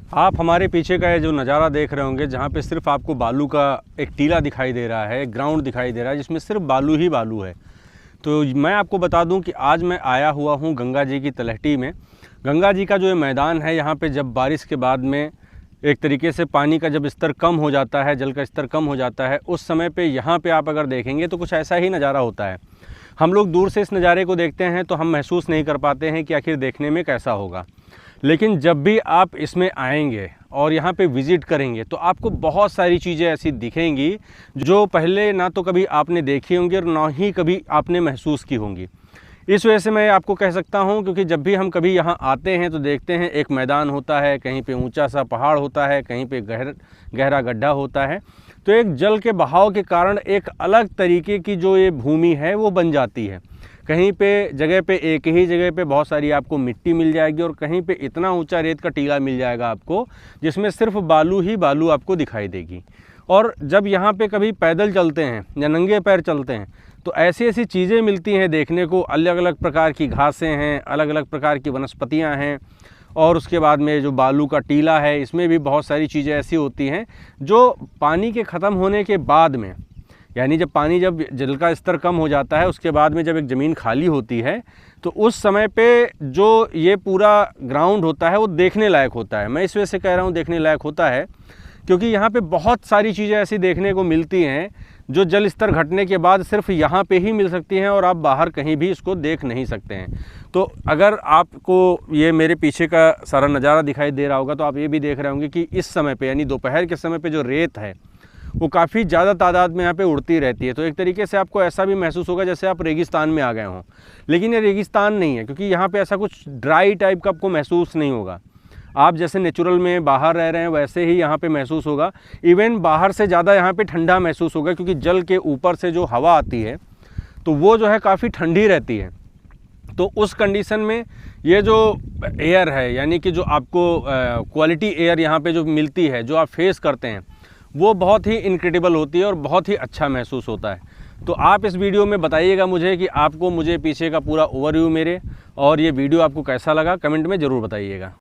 आप हमारे पीछे का ये जो नज़ारा देख रहे होंगे, जहाँ पे सिर्फ आपको बालू का एक टीला दिखाई दे रहा है, ग्राउंड दिखाई दे रहा है जिसमें सिर्फ बालू ही बालू है। तो मैं आपको बता दूं कि आज मैं आया हुआ हूं गंगा जी की तलहटी में। गंगा जी का जो ये मैदान है, यहाँ पे जब बारिश के बाद में एक तरीके से पानी का जब स्तर कम हो जाता है, जल का स्तर कम हो जाता है, उस समय पे यहाँ पे आप अगर देखेंगे तो कुछ ऐसा ही नज़ारा होता है। हम लोग दूर से इस नज़ारे को देखते हैं तो हम महसूस नहीं कर पाते हैं कि आखिर देखने में कैसा होगा, लेकिन जब भी आप इसमें आएंगे और यहाँ पे विज़िट करेंगे तो आपको बहुत सारी चीज़ें ऐसी दिखेंगी जो पहले ना तो कभी आपने देखी होंगी और ना ही कभी आपने महसूस की होंगी। इस वजह से मैं आपको कह सकता हूँ, क्योंकि जब भी हम कभी यहाँ आते हैं तो देखते हैं एक मैदान होता है, कहीं पे ऊंचा सा पहाड़ होता है, कहीं पे गहरा गड्ढा होता है। तो एक जल के बहाव के कारण एक अलग तरीके की जो ये भूमि है वो बन जाती है। कहीं पे जगह पे एक ही जगह पे बहुत सारी आपको मिट्टी मिल जाएगी और कहीं पे इतना ऊंचा रेत का टीला मिल जाएगा आपको, जिसमें सिर्फ बालू ही बालू आपको दिखाई देगी। और जब यहाँ पे कभी पैदल चलते हैं या नंगे पैर चलते हैं तो ऐसी ऐसी चीज़ें मिलती हैं देखने को। अलग अलग प्रकार की घासें हैं, अलग अलग प्रकार की वनस्पतियाँ हैं, और उसके बाद में जो बालू का टीला है इसमें भी बहुत सारी चीज़ें ऐसी होती हैं जो पानी के ख़त्म होने के बाद में, यानी जब जल का स्तर कम हो जाता है उसके बाद में जब एक ज़मीन खाली होती है तो उस समय पे जो ये पूरा ग्राउंड होता है वो देखने लायक होता है। मैं इस वजह से कह रहा हूँ देखने लायक होता है क्योंकि यहाँ पे बहुत सारी चीज़ें ऐसी देखने को मिलती हैं जो जल स्तर घटने के बाद सिर्फ यहाँ पे ही मिल सकती हैं और आप बाहर कहीं भी इसको देख नहीं सकते हैं। तो अगर आपको ये मेरे पीछे का सारा नज़ारा दिखाई दे रहा होगा तो आप ये भी देख रहे होंगे कि इस समय पे यानी दोपहर के समय पे जो रेत है वो काफ़ी ज़्यादा तादाद में यहाँ पे उड़ती रहती है। तो एक तरीके से आपको ऐसा भी महसूस होगा जैसे आप रेगिस्तान में आ गए हों, लेकिन ये रेगिस्तान नहीं है क्योंकि यहाँ पे ऐसा कुछ ड्राई टाइप का आपको महसूस नहीं होगा। आप जैसे नेचुरल में बाहर रह रहे हैं वैसे ही यहाँ पे महसूस होगा। इवन बाहर से ज़्यादा यहाँ पे ठंडा महसूस होगा क्योंकि जल के ऊपर से जो हवा आती है तो वो जो है काफ़ी ठंडी रहती है। तो उस कंडीशन में ये जो एयर है, यानी कि जो आपको क्वालिटी एयर यहाँ पे जो मिलती है, जो आप फेस करते हैं, वो बहुत ही इनक्रेडिबल होती है और बहुत ही अच्छा महसूस होता है। तो आप इस वीडियो में बताइएगा मुझे कि आपको मुझे पीछे का पूरा ओवरव्यू मेरे और ये वीडियो आपको कैसा लगा, कमेंट में ज़रूर बताइएगा।